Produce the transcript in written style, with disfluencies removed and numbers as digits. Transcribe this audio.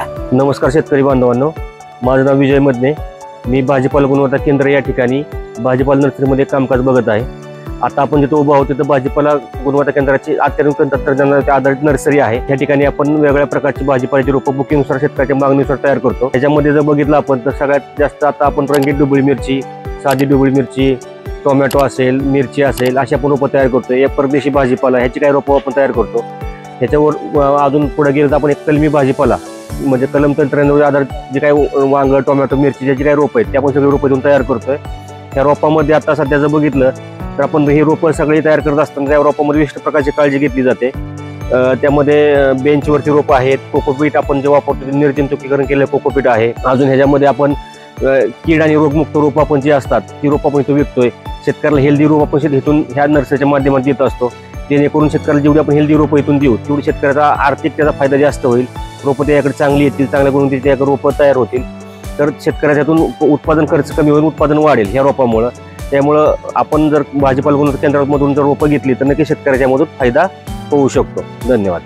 नमस्कार शेतकरी बांधवांनो, माझं नाव विजय मदने. मी भाजीपाला गुणवत्ता केंद्र या ठिकाणी भाजीपाला नर्सरीमध्ये कामकाज बघत आहे. आता आपण जिथं उभा आहोत तिथं भाजीपाला गुणवत्ता केंद्राची अत्याधुनिक तंत्रज्ञानावर आधारित नर्सरी आहे. या ठिकाणी आपण वेगवेगळ्या प्रकारची भाजीपाल्याची रोपं बुकिंगनुसार शेतकऱ्याच्या मागणीनुसार तयार करतो. त्याच्यामध्ये जर बघितलं आपण तर सगळ्यात जास्त आता आपण रंगीत ढोबळी मिरची, साधी ढोबळी मिरची, टोमॅटो असेल, मिरची असेल अशी आपण रोपं तयार करतो. एक परदेशी भाजीपाला ह्याची काही रोपं आपण तयार करतो. ह्याच्यावर अजून पुढे गेलं तर आपण एक कलमी भाजीपाला म्हणजे कलम तंत्रज्ञानावर आधारित जे काही वांग, टोमॅटो, मिरची जी काही रोपं आहेत ते आपण सगळे रोपं देऊन तयार करतोय. त्या रोपामध्ये आता सध्या जर बघितलं तर आपण ही रोपं सगळी तयार करत असताना त्या रोपामध्ये विशिष्ट प्रकारची काळजी घेतली जाते. त्यामध्ये बेंचवरती रोपं आहेत, कोकोपीट आपण जे वापरतो ते निर्जंतुकीकरण केलेलं कोकोपीट आहे. अजून ह्याच्यामध्ये आपण कीड आणि रोगमुक्त रोपं आपण जी असतात ती रोपं आपण इथं विकतोय. शेतकऱ्याला हेल्दी रोप आपण इथून ह्या नर्सरीच्या माध्यमातून देत असतो. जेणेकरून शेतकऱ्याला जेवढी आपण हेल्दी रोपं इथून देऊ तेवढी शेतकऱ्याचा आर्थिक त्याचा फायदा जास्त होईल. रोपं त्याच्याकडे चांगली येतील, चांगल्या गुणवत्तेची त्याच्याकडे रोपं तयार होतील, तर शेतकऱ्याच्यातून उत्पादन खर्च कमी होईल, उत्पादन वाढेल ह्या रोपामुळं. त्यामुळं आपण जर भाजीपाला गुणवत्ता केंद्रामधून जर रोपं घेतली तर नक्की शेतकऱ्याच्या मधून फायदा होऊ शकतो. धन्यवाद.